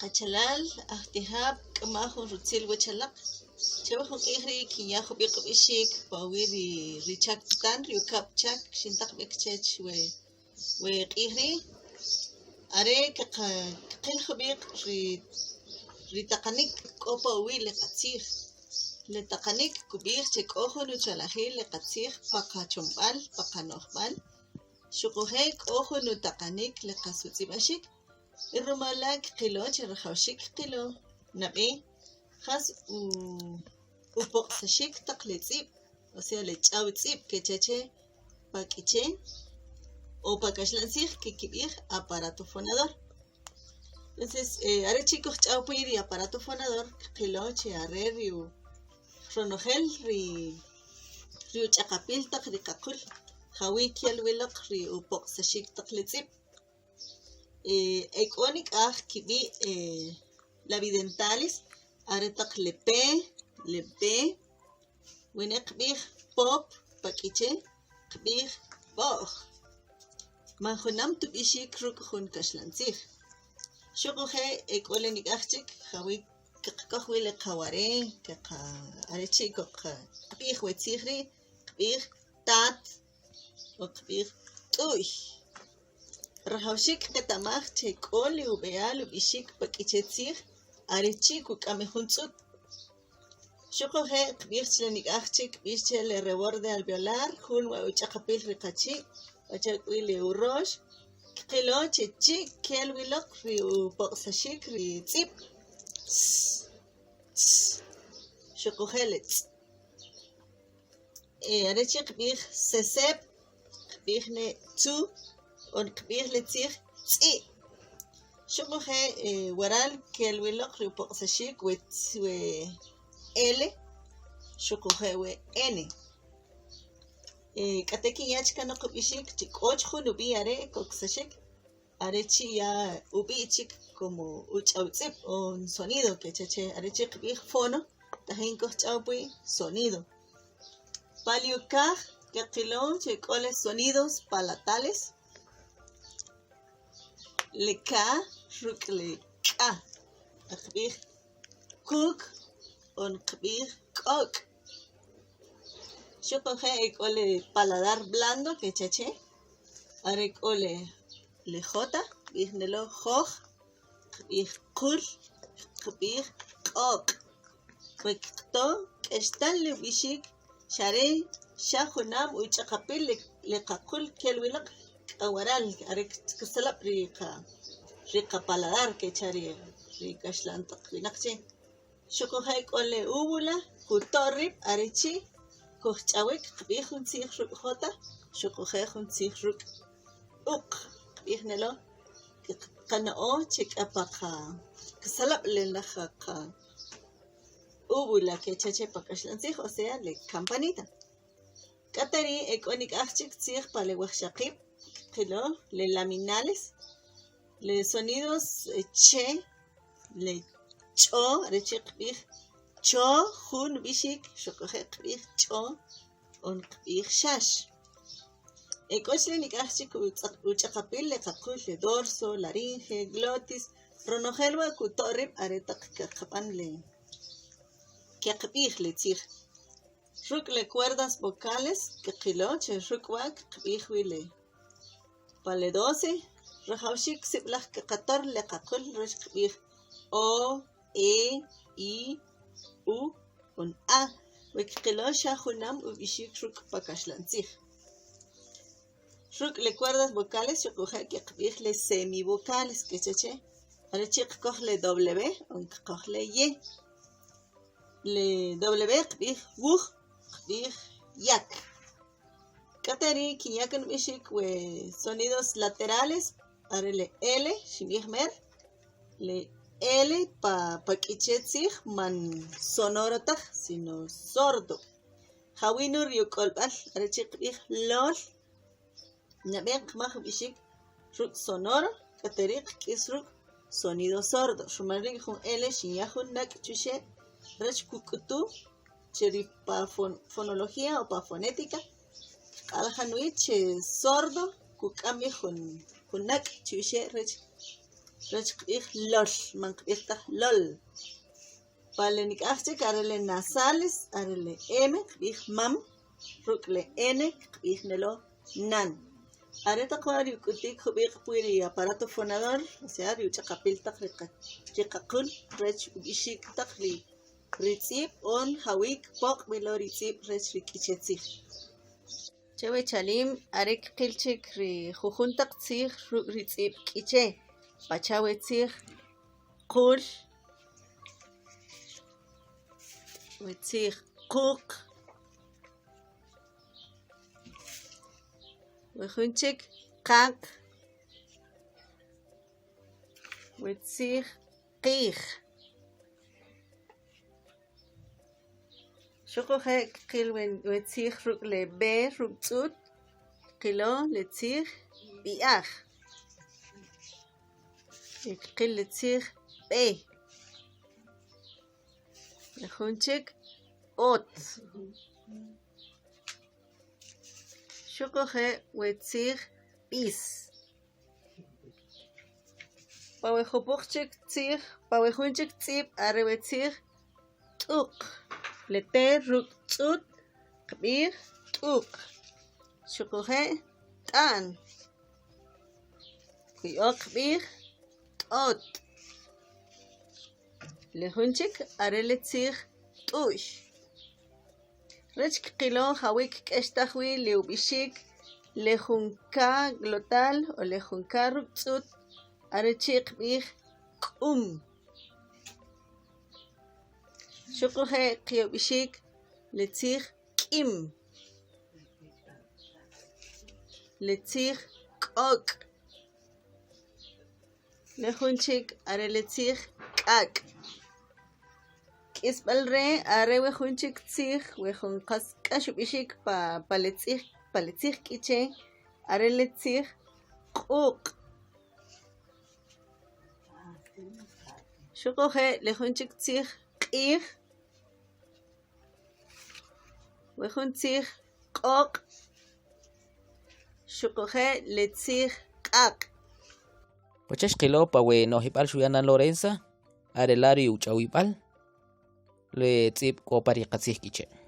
Qachalal ahtihab k'amajun rutzil wachalaq chawajun q'ijri kinyajo biqb'ixik pawiri richak tan riukap chak xintaq b'ikchech we q'ijri are qil jubiq ritaqanik k'o pawi liqatzij litaqanik kub'ij che k'o jun uchalajil liqatzij paqachomb'al paqano'jb'al xuqujej k'o jun utaqanik liqasutz'ib'axik irrumalak qilo che rajawxik qilo nab'ey qas upoqsaxik taq litz'ib' o sea lich'aw tz'ib' kechache pak'iche o pakaxlantzij kikib'ij aparato fonador. Entonces are chicos ch'awpi ri aparato fonador qilo che are ronojel ri uch'aqapil taq riqaqul jawi kel wilaq ri upoqsaxik taq litz'ib' ek'o nik'aj kib'i' labidentales are taq lepe winaq qb'ij pop pak'iche qb'ij b'oj manjunam tub'ixik ruk' jun kaxlantzij xuqujej ek'o li nik'aj chik jawi qakoj wi li qawareen are chi qb'ij wetzij ri qb'ij tat o qb'ij t'u'y rajawxik qeta'maj che k'o li ub'eyal ub'ixik pak'iche tzij are chi kuk'amij jun tz'ut xuqujej qb'ij che li nik'aj chik qb'ij che li reborde alveolar jun wa uch'aqapil riqachi' wachak'wi li urox qilo che chi kel wilaq ri upoqsaxik ri tz'ib' xuqujej li tz'i are chi qb'ij sesep qb'ij ne tzu o qb'ij li tzij tz'i' xuqujej waral kel wilaq ri upoqsaxik we L xuqujej we N k'atek kinyach kanoq ub'ixik che k'o jun ub'i are koksaxik are chi ya ub'i chik como uch'aw tz'ib' o sonido kechache are chi qb'ij fono tajin kojch'awpi sonido paliukaj qaqilo che k'o li sonidos palatales li k ruk' li k'a qb'ij kuk o qb'ij k'ok' xuqujej ek'o li paladar blando kechache are k'o li jota qb'ij nelo' joj qb'ij qul qb'ij q'ok' we qto k'extal li ub'ixik xare xa junam uch'aqapil li qaqul kel wilaq k'awaral are kisalab' ri qapaladar kecha ri kaxlan taq winaq che xuqujej k'o li úvula kuto' rib' are chi kojch'awik qb'ij jun tzij ruk' jota xuqujej jun tzij ruk' uq qb'ij nelo' qano'oj che k'apa kisalab' li laj qa úvula kechache pa kaxlantzij o sea li campanita k'atari ek'o nik'aj chik tzij pa li wajxaqiib' qilo li laminales li sonidos che li ch'o are chi qb'ij cho jun ub'ixik xuqujej qb'ij ch'o o qb'ij xax ek'o chli nik'aj chik uch'aqapil li qaqul li dorso laringe glotis ronojel wa kuto' rib' are taq qaqab'an li qaqb'ij li tzij ruk' li cuerdas vocales qaqilo che ruk' wa qb'ij wi li pa li 12 rajawxik sib'laj qaqator li qaqul rech qb'ij o e i u con a we qilo xa junam ub'ixik ruk' pa kaxlantzij ruk' li cuerdas vocales xuqujej qb'ij li semivocales kechache are chi qkoj li w o qkoj li y li w qb'ij wuj qb'ij yak k'atari kinyak ub'ixik we sonidos laterales are li L xinb'ij mer li L pa k'iche tzij man sonoro taj sino sordo jawi nur ri uk'olb'al are chi qb'ij lol nab'ey qmaj ub'ixik ruk' sonoro k'atari qk'is ruk' sonido sordo rimal ri' jun L xinya jun nak' chuxe' rech kuk'utu che ri pa fonología o pa fonética q'aljan wii che sordo kuk'amij jun nak' chuxe' rech rech qb'ij lol, man qb'ij taj lol. Pale nik'aj chik are le nasales, are le m qb'ij mam, ruk' le n qb'ij nelo nan. Are taq wa rik'utik jub'iq pwi ri aparato fonador, o sea riuch'aqapil taq riqaqul rech ub'ixik taq ritz'ib' on jawik poq' b'ilo ritz'ib' rech rik'ichetzij. Chewa' chalim are qil chik ri jujun taq tziij ruk' ritz'ib' k'iche, pachawi tziij qul, witziij quq, wujun chik qaq', witziij qiij. Xuquje' qil wetziij ruk' le b ruk' tz'ut, qilo le tziij b'i'aj. Qil le tziij b'ey. Wujun chik ot. Xuquje' wetziij b'is. Pawejupuq chik tziij, pawejun chik tz'ib' are wetziij t'uq. Le t ruk' tz'ut qb'ij t'uq. Xuquje' t'an. Qy'oq qb'ij t'ot. Le jun chik are le tziij t'u'x. Rech qilo jawik k'ex taj wi' li ub'ixik le jun k glotal o le jun k ruk' tz'ut are chi' qb'ij k'um. Xuquje' qyob'ixik le tziij k'im, le tziij k'ok', le jun chik are le tziij k'ak'. K'isb'al re' are wi jun chik tziij wi jun qas k'ax ub'ixik pa le tziij k'iche are le tziij q'uq'. Xuquje' le jun chik tziij q'iij, wi jun tziij q'oq', xuquje' le tziij q'aq'. Wachex qilo pawe no'jib'al xuyanan Lorenza are lari uch'awib'al le tz'ib' k'o pa riqatzij k'iche'.